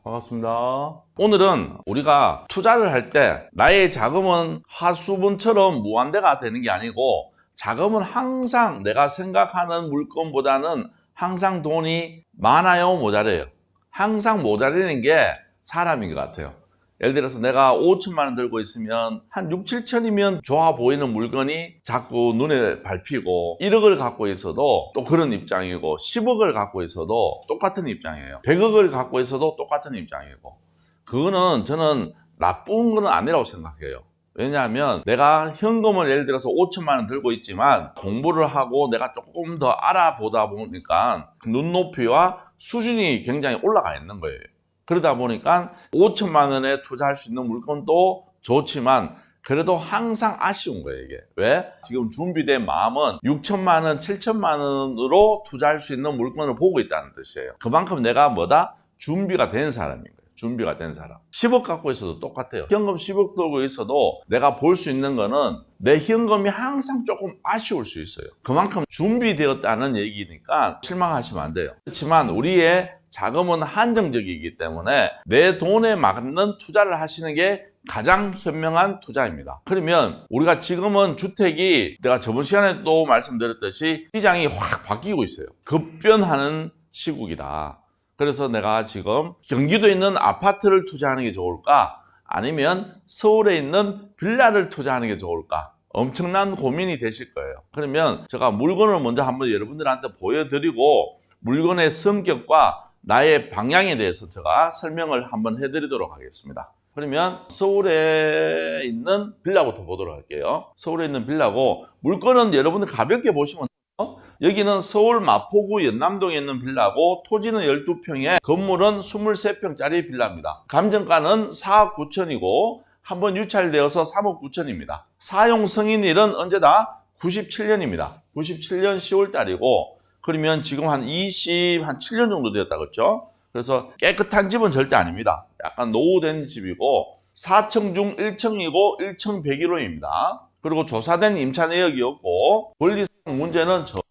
반갑습니다. 오늘은 우리가 투자를 할 때 나의 자금은 하수분처럼 무한대가 되는 게 아니고 자금은 항상 내가 생각하는 물건보다는 항상 돈이 많아요, 모자라요? 항상 모자라는 게 사람인 것 같아요. 예를 들어서 내가 5천만 원 들고 있으면 한 6, 7천이면 좋아 보이는 물건이 자꾸 눈에 밟히고 1억을 갖고 있어도 또 그런 입장이고 10억을 갖고 있어도 똑같은 입장이에요. 100억을 갖고 있어도 똑같은 입장이고 그거는 저는 나쁜 건 아니라고 생각해요. 왜냐하면 내가 현금을 예를 들어서 5천만 원 들고 있지만 공부를 하고 내가 조금 더 알아보다 보니까 눈높이와 수준이 굉장히 올라가 있는 거예요. 그러다 보니까 5천만 원에 투자할 수 있는 물건도 좋지만 그래도 항상 아쉬운 거예요, 이게. 왜? 지금 준비된 마음은 6천만 원, 7천만 원으로 투자할 수 있는 물건을 보고 있다는 뜻이에요. 그만큼 내가 뭐다? 준비가 된 사람인 거예요. 준비가 된 사람. 10억 갖고 있어도 똑같아요. 현금 10억 들고 있어도 내가 볼 수 있는 거는 내 현금이 항상 조금 아쉬울 수 있어요. 그만큼 준비되었다는 얘기니까 실망하시면 안 돼요. 그렇지만 우리의 자금은 한정적이기 때문에 내 돈에 맞는 투자를 하시는 게 가장 현명한 투자입니다. 그러면 우리가 지금은 주택이 내가 저번 시간에 또 말씀드렸듯이 시장이 확 바뀌고 있어요. 급변하는 시국이다. 그래서 내가 지금 경기도에 있는 아파트를 투자하는 게 좋을까? 아니면 서울에 있는 빌라를 투자하는 게 좋을까? 엄청난 고민이 되실 거예요. 그러면 제가 물건을 먼저 한번 여러분들한테 보여드리고 물건의 성격과 나의 방향에 대해서 제가 설명을 한번 해드리도록 하겠습니다. 그러면 서울에 있는 빌라부터 보도록 할게요. 서울에 있는 빌라고 물건은 여러분들 가볍게 보시면 돼요. 여기는 서울 마포구 연남동에 있는 빌라고 토지는 12평에 건물은 23평짜리 빌라입니다. 감정가는 4억 9천이고 한번 유찰되어서 3억 9천입니다. 사용 승인일은 언제다? 97년입니다. 97년 10월달이고 그러면 지금 한 7년 정도 되었다 그랬죠? 그래서 깨끗한 집은 절대 아닙니다. 약간 노후된 집이고 4층 중 1층이고 1층 101호입니다. 그리고 조사된 임차 내역이었고 권리상 문제는 전혀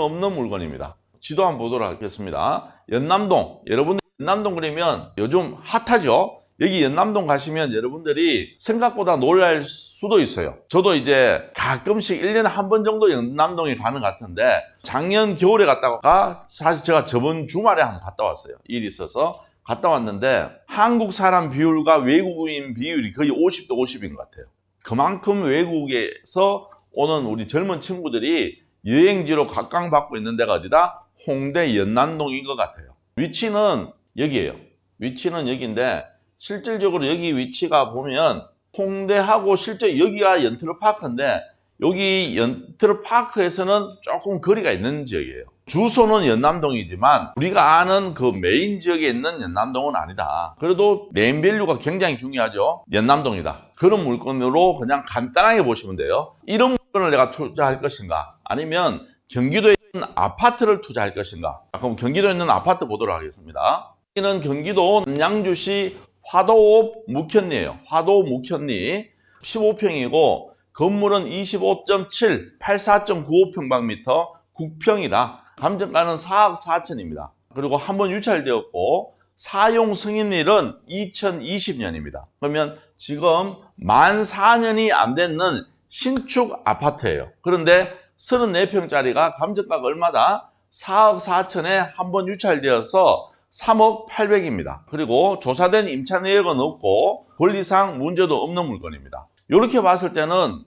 없는 물건입니다. 지도 한번 보도록 하겠습니다. 연남동, 여러분들 연남동 그러면 요즘 핫하죠? 여기 연남동 가시면 여러분들이 생각보다 놀랄 수도 있어요. 저도 이제 가끔씩 1년에 한 번 정도 연남동에 가는 것 같은데 작년 겨울에 갔다가 사실 제가 저번 주말에 한번 갔다 왔어요. 일이 있어서 갔다 왔는데 한국 사람 비율과 외국인 비율이 거의 50대 50인 것 같아요. 그만큼 외국에서 오는 우리 젊은 친구들이 여행지로 각광받고 있는 데가 어디다? 홍대 연남동인 것 같아요. 위치는 여기예요. 위치는 여기인데 실질적으로 여기 위치가 보면 홍대하고 실제 여기가 연트로파크인데 여기 연트로파크에서는 조금 거리가 있는 지역이에요. 주소는 연남동이지만 우리가 아는 그 메인 지역에 있는 연남동은 아니다. 그래도 네임밸류가 굉장히 중요하죠. 연남동이다. 그런 물건으로 그냥 간단하게 보시면 돼요. 이런 물건을 내가 투자할 것인가 아니면 경기도에 있는 아파트를 투자할 것인가. 그럼 경기도에 있는 아파트 보도록 하겠습니다. 여기는 경기도 남양주시 화도읍 묵현리예요. 화도 묵현리 15평이고 건물은 25.7, 84.95평방미터 9평이다. 감정가는 4억 4천입니다. 그리고 한번 유찰되었고 사용 승인일은 2020년입니다. 그러면 지금 만 4년이 안 됐는 신축 아파트예요. 그런데 34평짜리가 감정가가 얼마다? 4억 4천에 한번 유찰되어서 3억 8백입니다. 그리고 조사된 임차 내역은 없고 권리상 문제도 없는 물건입니다. 이렇게 봤을 때는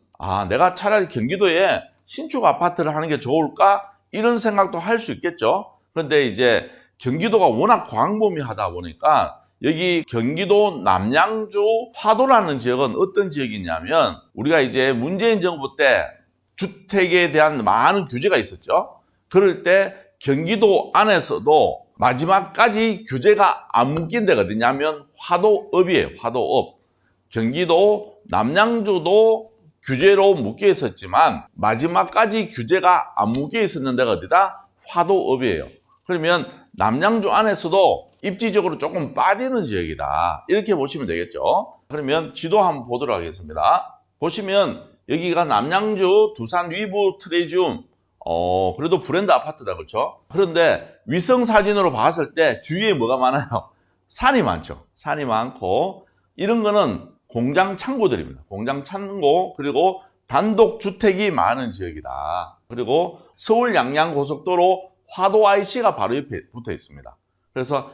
내가 차라리 경기도에 신축 아파트를 하는 게 좋을까? 이런 생각도 할 수 있겠죠. 그런데 이제 경기도가 워낙 광범위하다 보니까 여기 경기도 남양주 화도라는 지역은 어떤 지역이냐면 우리가 이제 문재인 정부 때 주택에 대한 많은 규제가 있었죠. 그럴 때 경기도 안에서도 마지막까지 규제가 안 묶인 데가 어디냐면 화도읍이에요. 화도읍. 경기도 남양주도 규제로 묶여 있었지만 마지막까지 규제가 안 묶여 있었는 데가 어디다? 화도읍이에요. 그러면 남양주 안에서도 입지적으로 조금 빠지는 지역이다. 이렇게 보시면 되겠죠. 그러면 지도 한번 보도록 하겠습니다. 보시면 여기가 남양주 두산 위브 트레지움 그래도 브랜드 아파트다, 그렇죠? 그런데 위성 사진으로 봤을 때 주위에 뭐가 많아요? 산이 많죠. 산이 많고 이런 거는 공장 창고들입니다. 공장 창고 그리고 단독주택이 많은 지역이다. 그리고 서울 양양고속도로 화도 IC가 바로 옆에 붙어 있습니다. 그래서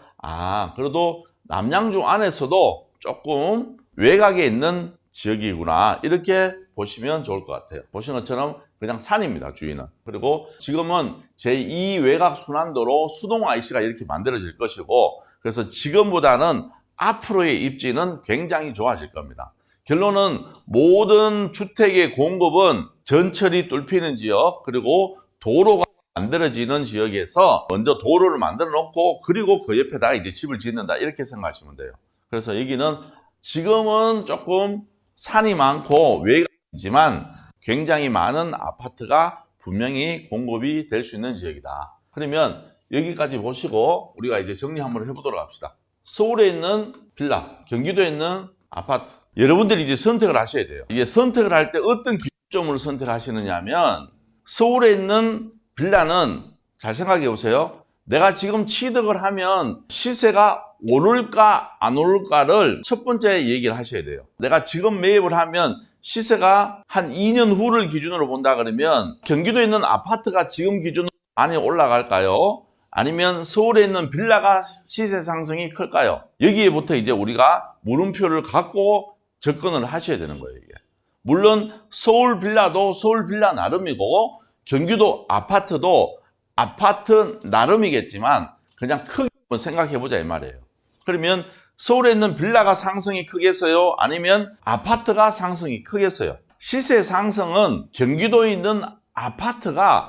그래도 남양주 안에서도 조금 외곽에 있는 지역이구나 이렇게 보시면 좋을 것 같아요. 보시는 것처럼 그냥 산입니다. 주위는. 그리고 지금은 제2 외곽 순환도로 수동 IC가 이렇게 만들어질 것이고 그래서 지금보다는 앞으로의 입지는 굉장히 좋아질 겁니다. 결론은 모든 주택의 공급은 전철이 뚫히는 지역 그리고 도로가 만들어지는 지역에서 먼저 도로를 만들어 놓고 그리고 그 옆에다가 이제 집을 짓는다 이렇게 생각하시면 돼요. 그래서 여기는 지금은 조금 산이 많고 외곽이지만 굉장히 많은 아파트가 분명히 공급이 될 수 있는 지역이다. 그러면 여기까지 보시고 우리가 이제 정리 한번 해보도록 합시다. 서울에 있는 빌라, 경기도에 있는 아파트. 여러분들이 이제 선택을 하셔야 돼요. 이게 선택을 할 때 어떤 기준점으로 선택하시느냐 하면 서울에 있는 빌라는 잘 생각해 보세요. 내가 지금 취득을 하면 시세가 오를까 안 오를까를 첫 번째 얘기를 하셔야 돼요. 내가 지금 매입을 하면 시세가 한 2년 후를 기준으로 본다 그러면 경기도에 있는 아파트가 지금 기준으로 많이 올라갈까요? 아니면 서울에 있는 빌라가 시세 상승이 클까요? 여기에부터 이제 우리가 물음표를 갖고 접근을 하셔야 되는 거예요, 이게. 물론 서울 빌라도 서울 빌라 나름이고 경기도 아파트도 아파트 나름이겠지만 그냥 크게 한번 생각해 보자 이 말이에요. 그러면 서울에 있는 빌라가 상승이 크겠어요? 아니면 아파트가 상승이 크겠어요? 시세 상승은 경기도에 있는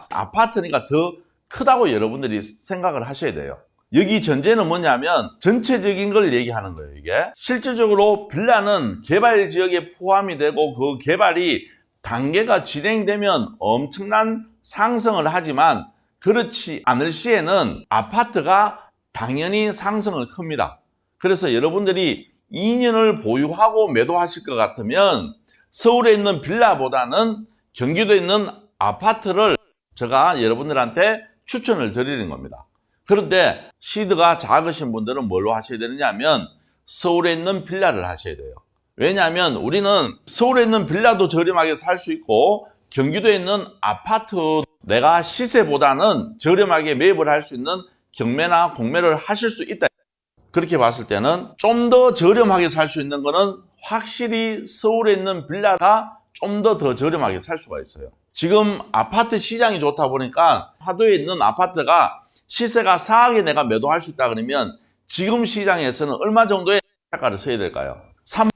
아파트니까 더 크다고 여러분들이 생각을 하셔야 돼요. 여기 전제는 뭐냐면 전체적인 걸 얘기하는 거예요, 이게. 실질적으로 빌라는 개발 지역에 포함이 되고 그 개발이 단계가 진행되면 엄청난 상승을 하지만 그렇지 않을 시에는 아파트가 당연히 상승을 큽니다. 그래서 여러분들이 2년을 보유하고 매도하실 것 같으면 서울에 있는 빌라보다는 경기도에 있는 아파트를 제가 여러분들한테 추천을 드리는 겁니다. 그런데 시드가 작으신 분들은 뭘로 하셔야 되느냐 하면 서울에 있는 빌라를 하셔야 돼요. 왜냐하면 우리는 서울에 있는 빌라도 저렴하게 살 수 있고 경기도에 있는 아파트 내가 시세보다는 저렴하게 매입을 할 수 있는 경매나 공매를 하실 수 있다. 그렇게 봤을 때는 좀 더 저렴하게 살 수 있는 거는 확실히 서울에 있는 빌라가 좀 더 저렴하게 살 수가 있어요. 지금 아파트 시장이 좋다 보니까 화도에 있는 아파트가 시세가 4억에 내가 매도할 수 있다 그러면 지금 시장에서는 얼마 정도의 가를 써야 될까요? 3만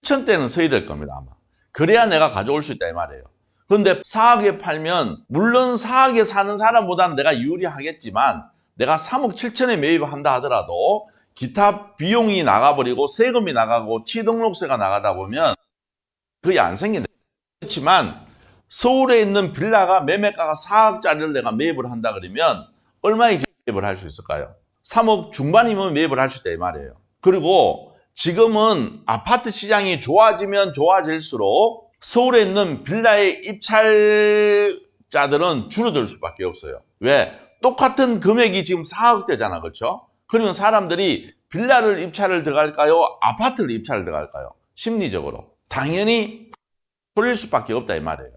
7천대는 써야 될 겁니다, 아마. 그래야 내가 가져올 수 있다 이 말이에요. 그런데 4억에 팔면 물론 4억에 사는 사람보다는 내가 유리하겠지만 내가 3억 7천에 매입을 한다 하더라도 기타 비용이 나가버리고 세금이 나가고 취등록세가 나가다 보면 거의 안 생긴다. 그렇지만 서울에 있는 빌라가 매매가가 4억짜리를 내가 매입을 한다 그러면 얼마에 매입을 할 수 있을까요? 3억 중반이면 매입을 할 수 있다 이 말이에요. 그리고 지금은 아파트 시장이 좋아지면 좋아질수록 서울에 있는 빌라의 입찰자들은 줄어들 수밖에 없어요. 왜? 똑같은 금액이 지금 4억대잖아, 그렇죠? 그러면 사람들이 빌라를 입찰을 들어갈까요? 아파트를 입찰을 들어갈까요? 심리적으로. 당연히 돌릴 수밖에 없다 이 말이에요.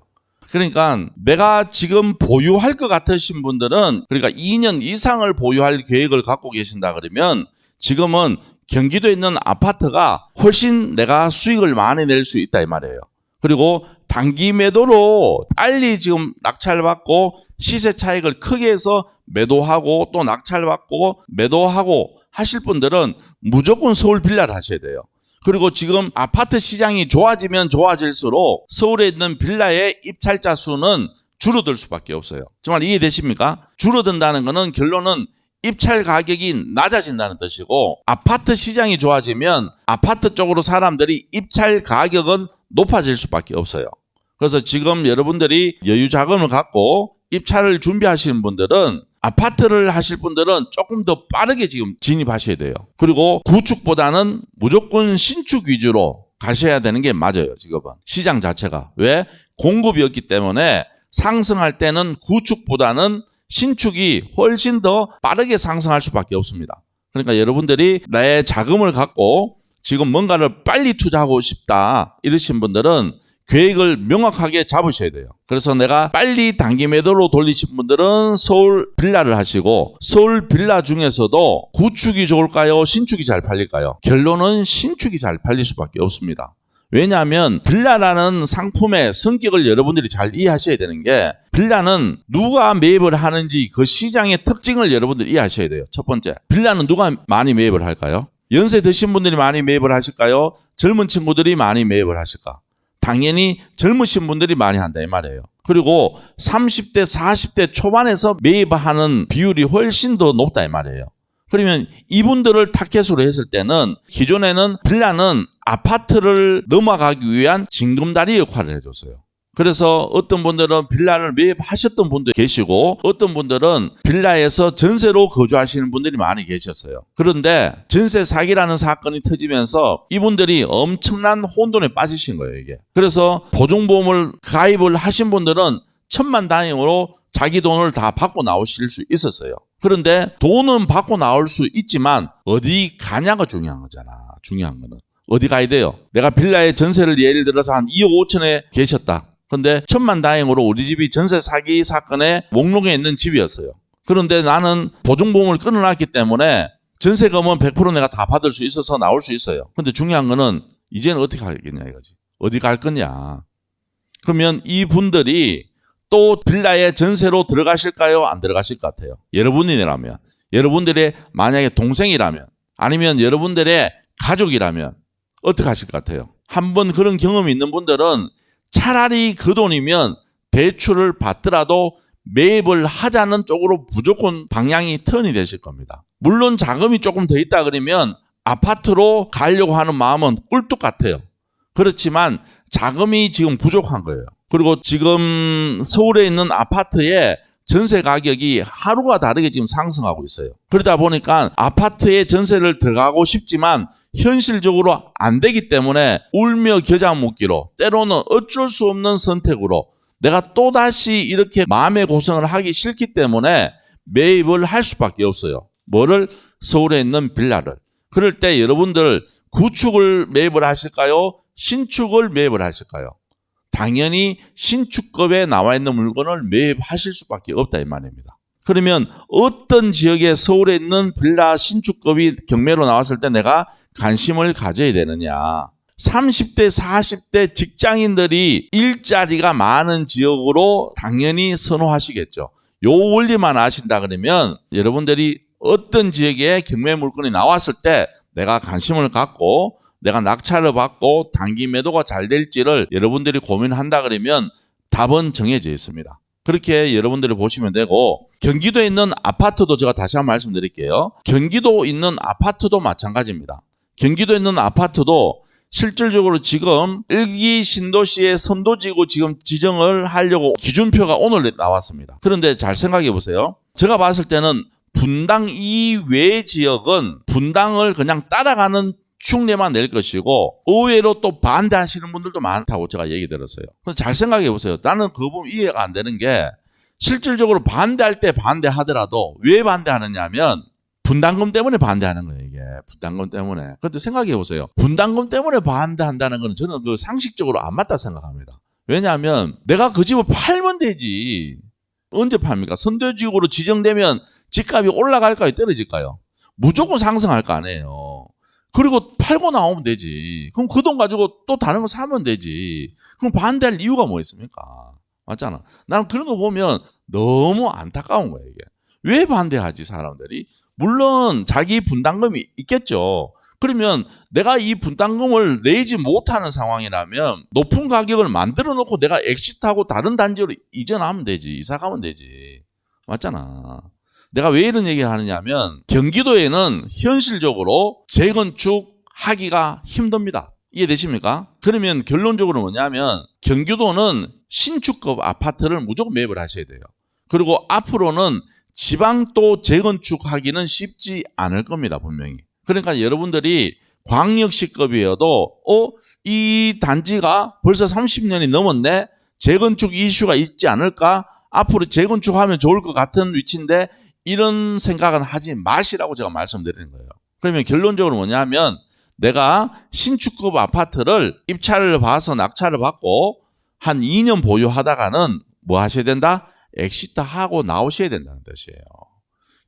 그러니까 내가 지금 보유할 것 같으신 분들은 그러니까 2년 이상을 보유할 계획을 갖고 계신다 그러면 지금은 경기도에 있는 아파트가 훨씬 내가 수익을 많이 낼 수 있다 이 말이에요. 그리고 단기 매도로 빨리 지금 낙찰받고 시세 차익을 크게 해서 매도하고 또 낙찰받고 매도하고 하실 분들은 무조건 서울 빌라를 하셔야 돼요. 그리고 지금 아파트 시장이 좋아지면 좋아질수록 서울에 있는 빌라의 입찰자 수는 줄어들 수밖에 없어요. 정말 이해되십니까? 줄어든다는 것은 결론은 입찰 가격이 낮아진다는 뜻이고 아파트 시장이 좋아지면 아파트 쪽으로 사람들이 입찰 가격은 높아질 수밖에 없어요. 그래서 지금 여러분들이 여유 자금을 갖고 입찰을 준비하시는 분들은 아파트를 하실 분들은 조금 더 빠르게 지금 진입하셔야 돼요. 그리고 구축보다는 무조건 신축 위주로 가셔야 되는 게 맞아요. 지금은 시장 자체가. 왜? 공급이 없기 때문에 상승할 때는 구축보다는 신축이 훨씬 더 빠르게 상승할 수밖에 없습니다. 그러니까 여러분들이 나의 자금을 갖고 지금 뭔가를 빨리 투자하고 싶다 이러신 분들은 계획을 명확하게 잡으셔야 돼요. 그래서 내가 빨리 단기 매도로 돌리신 분들은 서울 빌라를 하시고, 서울 빌라 중에서도 구축이 좋을까요? 신축이 잘 팔릴까요? 결론은 신축이 잘 팔릴 수밖에 없습니다. 왜냐하면 빌라라는 상품의 성격을 여러분들이 잘 이해하셔야 되는 게, 빌라는 누가 매입을 하는지 그 시장의 특징을 여러분들이 이해하셔야 돼요. 첫 번째, 빌라는 누가 많이 매입을 할까요? 연세 드신 분들이 많이 매입을 하실까요? 젊은 친구들이 많이 매입을 하실까? 당연히 젊으신 분들이 많이 한다 이 말이에요. 그리고 30대 40대 초반에서 매입하는 비율이 훨씬 더 높다 이 말이에요. 그러면 이분들을 타겟으로 했을 때는, 기존에는 빌라는 아파트를 넘어가기 위한 징검다리 역할을 해줬어요. 그래서 어떤 분들은 빌라를 매입하셨던 분도 계시고, 어떤 분들은 빌라에서 전세로 거주하시는 분들이 많이 계셨어요. 그런데 전세 사기라는 사건이 터지면서 이분들이 엄청난 혼돈에 빠지신 거예요, 이게. 그래서 보증보험을 가입을 하신 분들은 천만다행으로 자기 돈을 다 받고 나오실 수 있었어요. 그런데 돈은 받고 나올 수 있지만 어디 가냐가 중요한 거잖아. 중요한 거는 어디 가야 돼요? 내가 빌라의 전세를 예를 들어서 한 2억 5천에 계셨다. 근데 천만다행으로 우리 집이 전세 사기 사건의 목록에 있는 집이었어요. 그런데 나는 보증보험을 끊어놨기 때문에 전세금은 100% 내가 다 받을 수 있어서 나올 수 있어요. 근데 중요한 거는 이제는 어떻게 하겠냐 이거지. 어디 갈 거냐. 그러면 이분들이 또 빌라의 전세로 들어가실까요? 안 들어가실 것 같아요. 여러분이라면, 여러분들의 만약에 동생이라면, 아니면 여러분들의 가족이라면 어떻게 하실 것 같아요? 한번 그런 경험이 있는 분들은 차라리 그 돈이면 대출을 받더라도 매입을 하자는 쪽으로 무조건 방향이 턴이 되실 겁니다. 물론 자금이 조금 더 있다 그러면 아파트로 가려고 하는 마음은 꿀뚝 같아요. 그렇지만 자금이 지금 부족한 거예요. 그리고 지금 서울에 있는 아파트의 전세 가격이 하루가 다르게 지금 상승하고 있어요. 그러다 보니까 아파트에 전세를 들어가고 싶지만 현실적으로 안 되기 때문에 울며 겨자 먹기로, 때로는 어쩔 수 없는 선택으로 내가 또다시 이렇게 마음의 고생을 하기 싫기 때문에 매입을 할 수밖에 없어요. 뭐를? 서울에 있는 빌라를. 그럴 때 여러분들 구축을 매입을 하실까요? 신축을 매입을 하실까요? 당연히 신축급에 나와 있는 물건을 매입하실 수밖에 없다 이 말입니다. 그러면 어떤 지역에 서울에 있는 빌라 신축급이 경매로 나왔을 때 내가 관심을 가져야 되느냐. 30대 40대 직장인들이 일자리가 많은 지역으로 당연히 선호하시겠죠. 요 원리만 아신다 그러면 여러분들이 어떤 지역에 경매 물건이 나왔을 때 내가 관심을 갖고 내가 낙찰을 받고 단기 매도가 잘 될지를 여러분들이 고민한다 그러면 답은 정해져 있습니다. 그렇게 여러분들이 보시면 되고, 경기도에 있는 아파트도 제가 다시 한번 말씀드릴게요. 경기도에 있는 아파트도 마찬가지입니다. 경기도에 있는 아파트도 실질적으로 지금 1기 신도시의 선도지구 지금 지정을 하려고 기준표가 오늘 나왔습니다. 그런데 잘 생각해 보세요. 제가 봤을 때는 분당 이외 지역은 분당을 그냥 따라가는 흉내만 낼 것이고, 의외로 또 반대하시는 분들도 많다고 제가 얘기 들었어요. 잘 생각해 보세요. 나는 그거 보면 이해가 안 되는 게, 실질적으로 반대할 때 반대하더라도 왜 반대하느냐 하면 분담금 때문에 반대하는 거예요, 이게. 분담금 때문에. 근데 생각해 보세요. 분담금 때문에 반대한다는 건 저는 그 상식적으로 안 맞다 생각합니다. 왜냐하면 내가 그 집을 팔면 되지. 언제 팝니까? 선도지구로 지정되면 집값이 올라갈까요? 떨어질까요? 무조건 상승할 거 아니에요. 그리고 팔고 나오면 되지. 그럼 그 돈 가지고 또 다른 거 사면 되지. 그럼 반대할 이유가 뭐 있습니까? 맞잖아. 나는 그런 거 보면 너무 안타까운 거예요, 이게. 왜 반대하지, 사람들이? 물론 자기 분담금이 있겠죠. 그러면 내가 이 분담금을 내지 못하는 상황이라면 높은 가격을 만들어 놓고 내가 엑시트하고 다른 단지로 이전하면 되지. 이사 가면 되지. 맞잖아. 내가 왜 이런 얘기를 하느냐면, 경기도에는 현실적으로 재건축하기가 힘듭니다. 이해되십니까? 그러면 결론적으로 뭐냐면, 경기도는 신축급 아파트를 무조건 매입을 하셔야 돼요. 그리고 앞으로는 지방도 재건축하기는 쉽지 않을 겁니다, 분명히. 그러니까 여러분들이 광역시급이어도 이 단지가 벌써 30년이 넘었네, 재건축 이슈가 있지 않을까, 앞으로 재건축하면 좋을 것 같은 위치인데 이런 생각은 하지 마시라고 제가 말씀드리는 거예요. 그러면 결론적으로 뭐냐면 내가 신축급 아파트를 입찰을 봐서 낙찰을 받고 한 2년 보유하다가는 뭐 하셔야 된다? 엑시트하고 나오셔야 된다는 뜻이에요.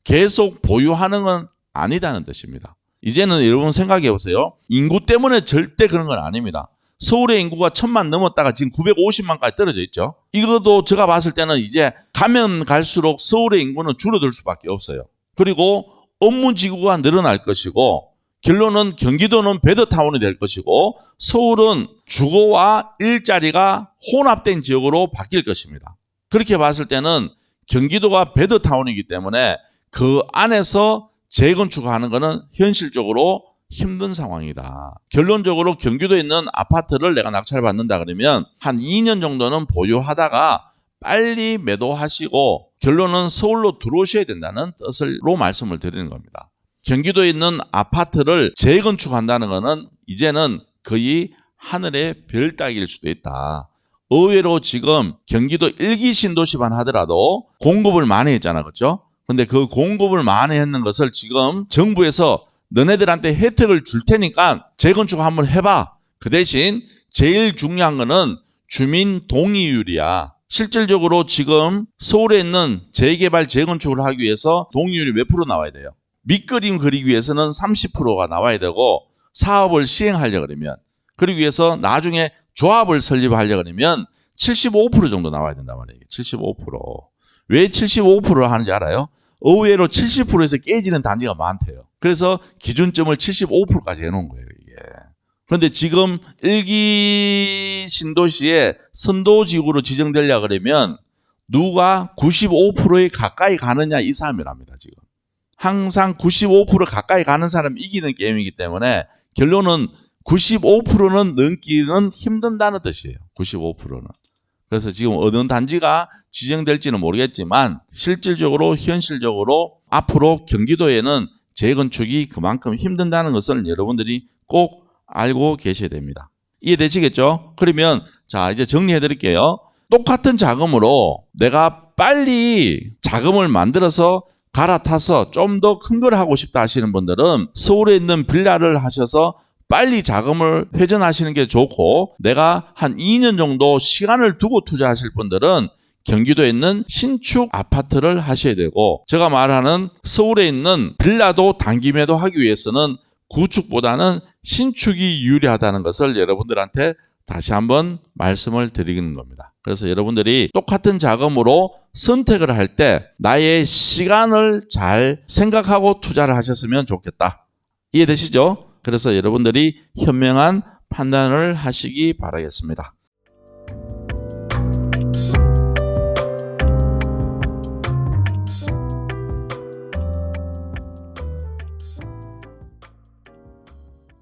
계속 보유하는 건 아니다는 뜻입니다. 이제는 여러분 생각해 보세요. 인구 때문에 절대 그런 건 아닙니다. 서울의 인구가 1000만 넘었다가 지금 950만까지 떨어져 있죠. 이것도 제가 봤을 때는 이제 가면 갈수록 서울의 인구는 줄어들 수밖에 없어요. 그리고 업무지구가 늘어날 것이고 결론은 경기도는 베드타운이 될 것이고 서울은 주거와 일자리가 혼합된 지역으로 바뀔 것입니다. 그렇게 봤을 때는 경기도가 베드타운이기 때문에 그 안에서 재건축하는 것은 현실적으로 힘든 상황이다. 결론적으로 경기도에 있는 아파트를 내가 낙찰을 받는다 그러면 한 2년 정도는 보유하다가 빨리 매도하시고 결론은 서울로 들어오셔야 된다는 뜻으로 말씀을 드리는 겁니다. 경기도에 있는 아파트를 재건축한다는 것은 이제는 거의 하늘의 별 따기일 수도 있다. 의외로 지금 경기도 1기 신도시만 하더라도 공급을 많이 했잖아, 그렇죠? 근데 그 공급을 많이 했는 것을 지금 정부에서 너네들한테 혜택을 줄 테니까 재건축 한번 해봐. 그 대신 제일 중요한 거는 주민 동의율이야. 실질적으로 지금 서울에 있는 재개발 재건축을 하기 위해서 동의율이 몇 프로 나와야 돼요? 밑그림 그리기 위해서는 30%가 나와야 되고 사업을 시행하려고 그러면 그러기 위해서 나중에 조합을 설립하려고 그러면 75% 정도 나와야 된단 말이에요. 75%. 왜 75%를 하는지 알아요? 의외로 70%에서 깨지는 단지가 많대요. 그래서 기준점을 75%까지 해놓은 거예요, 이게. 그런데 지금 1기 신도시에 선도지구로 지정되려고 그러면 누가 95%에 가까이 가느냐 이 싸움이랍니다, 지금. 항상 95% 가까이 가는 사람이 이기는 게임이기 때문에 결론은 95%는 넘기는 힘든다는 뜻이에요. 95%는. 그래서 지금 어느 단지가 지정될지는 모르겠지만 실질적으로 현실적으로 앞으로 경기도에는 재건축이 그만큼 힘든다는 것을 여러분들이 꼭 알고 계셔야 됩니다. 이해되시겠죠? 그러면 자 이제 정리해 드릴게요. 똑같은 자금으로 내가 빨리 자금을 만들어서 갈아타서 좀 더 큰 걸 하고 싶다 하시는 분들은 서울에 있는 빌라를 하셔서 빨리 자금을 회전하시는 게 좋고 내가 한 2년 정도 시간을 두고 투자하실 분들은 경기도에 있는 신축 아파트를 하셔야 되고 제가 말하는 서울에 있는 빌라도 단기 매도하기 위해서는 구축보다는 신축이 유리하다는 것을 여러분들한테 다시 한번 말씀을 드리는 겁니다. 그래서 여러분들이 똑같은 자금으로 선택을 할 때 나의 시간을 잘 생각하고 투자를 하셨으면 좋겠다. 이해되시죠? 그래서 여러분들이 현명한 판단을 하시기 바라겠습니다.